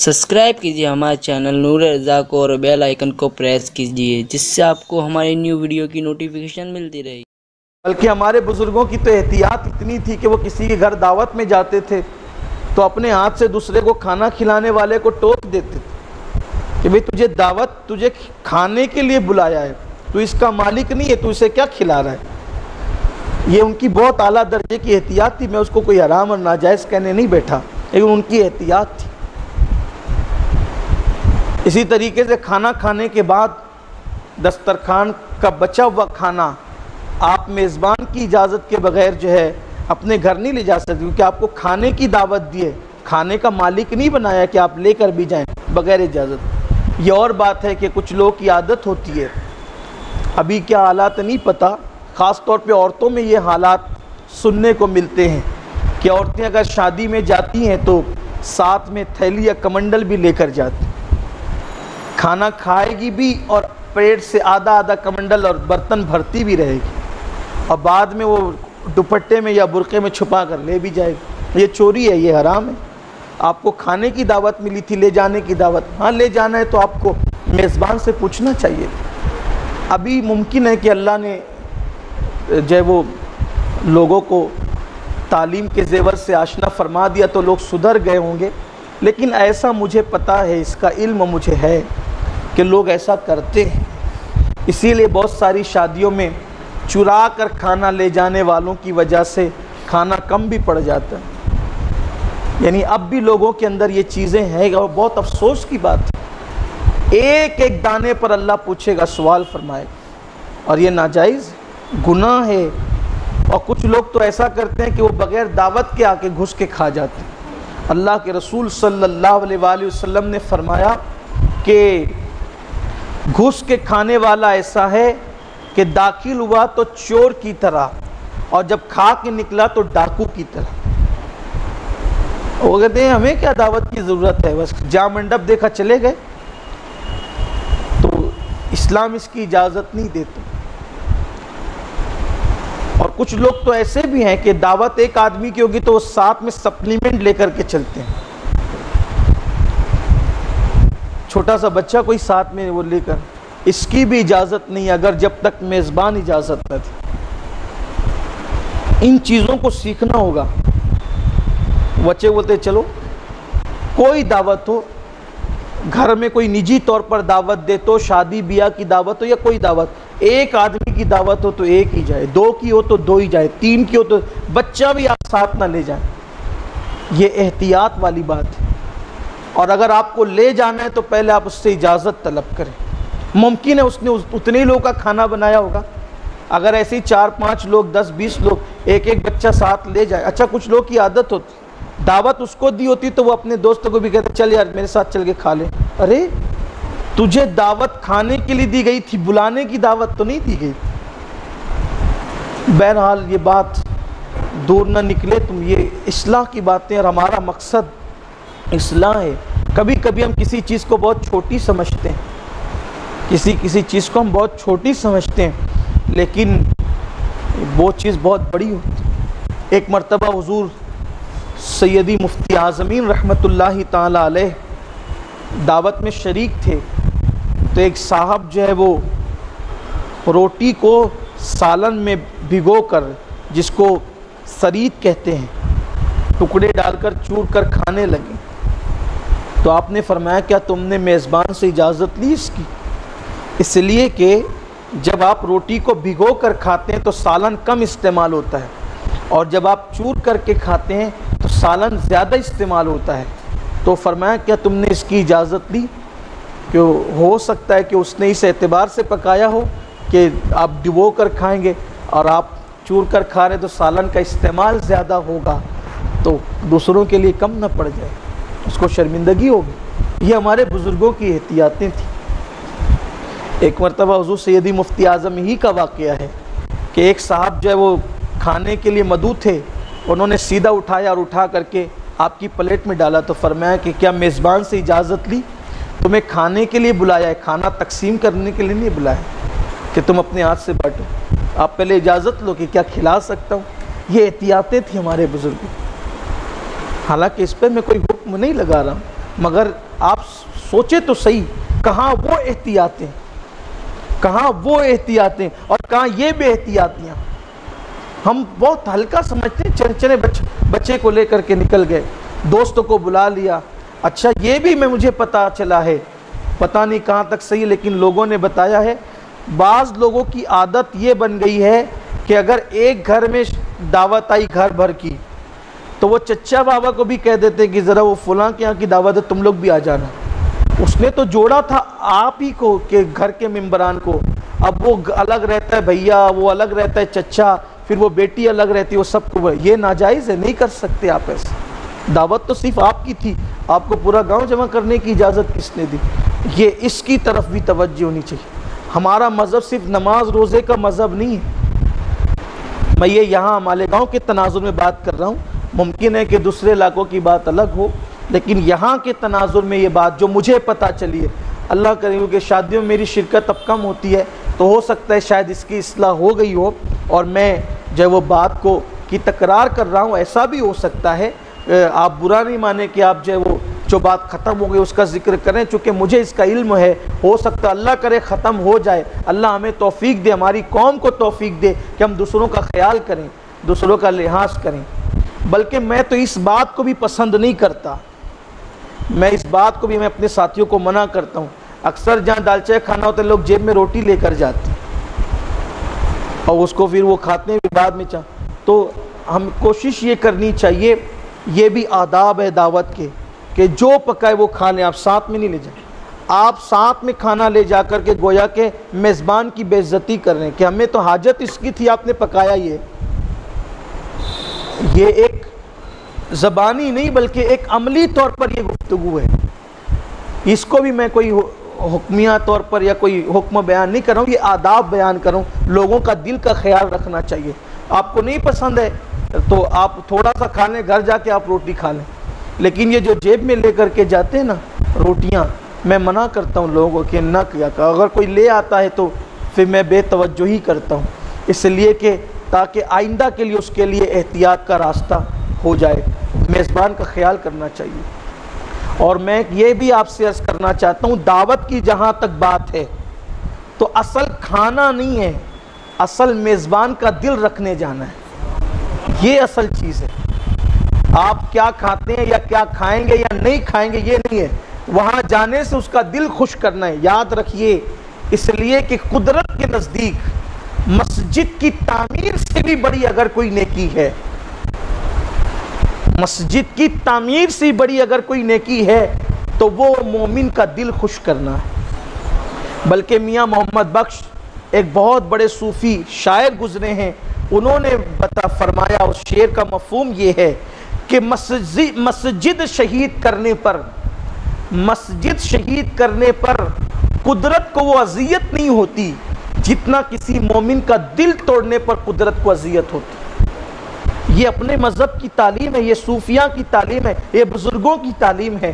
Subscribe कीजिए हमारे channel नूर रज़ा को और बेल आइकन को प्रेस कीजिए जिससे आपको हमारी न्यू वीडियो की नोटिफिकेशन मिलती रहे। बल्कि हमारे बुजुर्गों की तो एहतियात इतनी थी कि वो किसी के घर दावत में जाते थे तो अपने हाथ से दूसरे को खाना खिलाने वाले को टोक देते थे कि भाई तुझे खाने के लिए बुलाया है, तू इसका मालिक नहीं है, तू इसे क्या खिला रहा है। ये उनकी बहुत आला दर्जे की एहतियात थी। मैं उसको कोई हराम और नाजायज़ कहने नहीं बैठा, लेकिन उनकी एहतियात थी। इसी तरीके से खाना खाने के बाद दस्तरखान का बचा हुआ खाना आप मेज़बान की इजाज़त के बगैर जो है अपने घर नहीं ले जा सकते, क्योंकि आपको खाने की दावत दी है, खाने का मालिक नहीं बनाया कि आप लेकर भी जाएं बगैर इजाज़त। ये और बात है कि कुछ लोगों की आदत होती है, अभी क्या हालात नहीं पता, ख़ास तौर पे औरतों में ये हालात सुनने को मिलते हैं कि औरतें अगर शादी में जाती हैं तो साथ में थैली या कमंडल भी लेकर जाती, खाना खाएगी भी और पेट से आधा आधा कमंडल और बर्तन भरती भी रहेगी और बाद में वो दुपट्टे में या बुरक़े में छुपा कर ले भी जाएगी। ये चोरी है, ये हराम है। आपको खाने की दावत मिली थी, ले जाने की दावत, हाँ ले जाना है तो आपको मेज़बान से पूछना चाहिए। अभी मुमकिन है कि अल्लाह ने जो है वो लोगों को तालीम के ज़ेवर से आशना फरमा दिया तो लोग सुधर गए होंगे, लेकिन ऐसा मुझे पता है, इसका इल्म मुझे है कि लोग ऐसा करते हैं। इसीलिए बहुत सारी शादियों में चुरा कर खाना ले जाने वालों की वजह से खाना कम भी पड़ जाता है। यानी अब भी लोगों के अंदर ये चीज़ें हैं और बहुत अफसोस की बात है। एक एक दाने पर अल्लाह पूछेगा, सवाल फरमाएगा, और ये नाजायज़ गुनाह है। और कुछ लोग तो ऐसा करते हैं कि वो बग़ैर दावत के आके घुस के खा जाते हैं। अल्लाह के रसूल सल्लल्लाहु अलैहि वसल्लम ने फरमाया कि घुस के खाने वाला ऐसा है कि दाखिल हुआ तो चोर की तरह और जब खा के निकला तो डाकू की तरह। वो कहते हैं हमें क्या दावत की ज़रूरत है, बस जा मंडप देखा चले गए। तो इस्लाम इसकी इजाज़त नहीं देता। और कुछ लोग तो ऐसे भी हैं कि दावत एक आदमी की होगी तो वो साथ में सप्लीमेंट लेकर के चलते हैं। छोटा सा बच्चा कोई साथ में वो लेकर, इसकी भी इजाज़त नहीं अगर जब तक मेज़बान इजाज़त न दे। इन चीज़ों को सीखना होगा। बच्चे बोलते चलो कोई दावत हो, घर में कोई निजी तौर पर दावत दे तो, शादी ब्याह की दावत हो या कोई दावत, एक आदमी की दावत हो तो एक ही जाए, दो की हो तो दो ही जाए, तीन की हो तो बच्चा भी आप साथ ना ले जाए। ये एहतियात वाली बात है। और अगर आपको ले जाना है तो पहले आप उससे इजाज़त तलब करें। मुमकिन है उसने उतने ही लोगों का खाना बनाया होगा। अगर ऐसे ही 4-5 लोग, 10-20 लोग, एक एक बच्चा साथ ले जाए। अच्छा, कुछ लोग की आदत होती, दावत उसको दी होती तो वो अपने दोस्तों को भी कहते चल यार मेरे साथ चल के खा ले। अरे तुझे दावत खाने के लिए दी गई थी, बुलाने की दावत तो नहीं दी गई। बहरहाल ये बात दूर न निकले तुम, ये इस्लाह की बातें, और हमारा मकसद इस्लाह है। कभी कभी हम किसी चीज़ को बहुत छोटी समझते हैं, किसी चीज़ को हम बहुत छोटी समझते हैं, लेकिन वो चीज़ बहुत बड़ी होती है। एक मरतबा हुजूर सैयदी मुफ्ती आज़मीन रहमतुल्लाहि ताला अलैह दावत में शरीक थे तो एक साहब जो है वो रोटी को सालन में भिगो कर, जिसको सरीद कहते हैं, टुकड़े डालकर चूर कर खाने लगे। तो आपने फरमाया क्या तुमने मेज़बान से इजाज़त ली इसकी? इसलिए कि जब आप रोटी को भिगो कर खाते हैं तो सालन कम इस्तेमाल होता है, और जब आप चूर करके खाते हैं तो सालन ज़्यादा इस्तेमाल होता है। तो फरमाया क्या तुमने इसकी इजाज़त ली? कि हो सकता है कि उसने इस एतबार से पकाया हो कि आप डुबो कर खाएंगे और आप चूर कर खा रहे तो सालन का इस्तेमाल ज़्यादा होगा तो दूसरों के लिए कम न पड़ जाए, उसको शर्मिंदगी होगी। ये हमारे बुज़ुर्गों की एहतियातें थी। एक मरतबा हुज़ूर सैयदी मुफ्ती आज़म ही का वाक़या है कि एक साहब जो है वो खाने के लिए मदऊ थे, उन्होंने सीधा उठाया और उठा करके आपकी प्लेट में डाला। तो फरमाया कि क्या मेज़बान से इजाज़त ली? तुम्हें खाने के लिए बुलाया है, खाना तकसीम करने के लिए नहीं बुलाया कि तुम अपने हाथ से बांटो। आप पहले इजाज़त लो कि क्या खिला सकता हूँ। ये एहतियातें थी हमारे बुज़ुर्गों। हालांकि इस पर मैं कोई हुक्म नहीं लगा रहा हूँ, مگر آپ سوچے تو صحیح، کہاں وہ احتیاطیں، کہاں وہ احتیاطیں اور کہاں یہ بے احتیاطیاں۔ ہم بہت ہلکا سمجھتے ہیں، چلے بچے کو لے کر کے نکل گئے، دوستوں کو بلا لیا۔ اچھا یہ بھی مجھے پتا چلا ہے، پتہ نہیں کہاں تک صحیح، لیکن لوگوں نے بتایا ہے، بعض لوگوں کی عادت یہ بن گئی ہے کہ اگر ایک گھر میں دعوت آئی گھر بھر کی تو وہ چچا بابا کو بھی کہہ دیتے کہ ذرا وہ فلاں کے یہاں کی دعوت ہے، تم لوگ بھی آ جانا۔ اس نے تو جوڑا تھا آپ ہی کو کہ گھر کے ممبران کو، اب وہ الگ رہتا ہے بھیا، وہ الگ رہتا ہے چچا، پھر وہ بیٹی الگ رہتی ہے، وہ سب کو، یہ ناجائز ہے، نہیں کر سکتے آپ ایسے۔ دعوت تو صرف آپ کی تھی، آپ کو پورا گاؤں جمع کرنے کی اجازت کس نے دی؟ یہ اس کی طرف بھی توجہ ہونی چاہیے۔ ہمارا مذہب صرف نماز روزے کا مذہب نہیں ہے۔ میں یہ یہاں مالیگاؤں کے تناظر میں بات کر رہا ہوں، ممکن ہے کہ دوسرے علاقوں کی بات الگ ہو، لیکن یہاں کے تناظر میں یہ بات جو مجھے پتہ چلی ہے، اللہ کرے کہ شادیوں میں میری شرکت اب کم ہوتی ہے تو ہو سکتا ہے شاید اس کی اصلاح ہو گئی ہو اور میں جو وہ بات کی تکرار کر رہا ہوں، ایسا بھی ہو سکتا ہے، آپ برا نہیں مانیں کہ آپ جو بات ختم ہو گئی اس کا ذکر کریں، چونکہ مجھے اس کا علم ہے، ہو سکتا ہے اللہ کرے ختم ہو جائے، اللہ ہمیں توفیق دے، ہماری قوم کو توفیق دے کہ ہم دوسروں کا خیال کریں، دوسروں کا لحاظ کریں۔ بلکہ میں تو اس بات کو بھی پسند نہیں کرتا، میں اس بات کو بھی میں اپنے ساتھیوں کو منع کرتا ہوں۔ اکثر جہاں دال چائے کھانا ہوتا ہے لوگ جیب میں روٹی لے کر جاتے ہیں اور اس کو پھر وہ کھاتے ہیں بعد میں تو ہم کوشش یہ کرنی چاہیے، یہ بھی آداب ہے دعوت کے کہ جو پکائے وہ کھا لیں، آپ ساتھ میں نہیں لے جائیں۔ آپ ساتھ میں کھانا لے جا کر کے گویا کہ میزبان کی بے عزتی کر رہے ہیں کہ ہمیں تو حاجت اس کی تھی، آپ نے پکایا۔ یہ ایک زبانی نہیں بلکہ ایک عملی طور پر یہ گفتگو ہے، اس کو بھی میں کوئی حکمیہ طور پر یا کوئی حکم بیان نہیں کر رہا ہوں، یہ آداب بیان کر رہا ہوں۔ لوگوں کا دل کا خیال رکھنا چاہیے، آپ کو نہیں پسند ہے تو آپ تھوڑا سا کھا لیں، گھر جا کے آپ روٹی کھا لیں، لیکن یہ جو جیب میں لے کر کے جاتے ہیں نا روٹیاں، میں منع کرتا ہوں لوگوں کو کہ نہ کیا کرو۔ اگر کوئی لے آتا ہے تو پھر میں بے توجہی کرتا ہوں، اس لیے کہ تاکہ آئندہ کے لیے اس کے لیے احتیاط کا راستہ ہو جائے۔ میزبان کا خیال کرنا چاہیے۔ اور میں یہ بھی آپ سے عرض کرنا چاہتا ہوں، دعوت کی جہاں تک بات ہے تو اصل کھانا نہیں ہے، اصل میزبان کا دل رکھنے جانا ہے، یہ اصل چیز ہے۔ آپ کیا کھاتے ہیں یا کیا کھائیں گے یا نہیں کھائیں گے یہ نہیں ہے، وہاں جانے سے اس کا دل خوش کرنا ہے۔ یاد رکھیے، اس لیے کہ قدرت کے نزدیک مسجد کی تعمیر سے بھی بڑی اگر کوئی نیکی ہے، مسجد کی تعمیر سے بڑی اگر کوئی نیکی ہے تو وہ مومن کا دل خوش کرنا ہے۔ بلکہ میاں محمد بخش ایک بہت بڑے صوفی شاعر گزرے ہیں، انہوں نے فرمایا، اس شعر کا مفہوم یہ ہے کہ مسجد شہید کرنے پر قدرت کو وہ اذیت نہیں ہوتی جتنا کسی مومن کا دل توڑنے پر قدرت کو اذیت ہوتی۔ یہ اپنے مذہب کی تعلیم ہے، یہ صوفیاء کی تعلیم ہے، یہ بزرگوں کی تعلیم ہے۔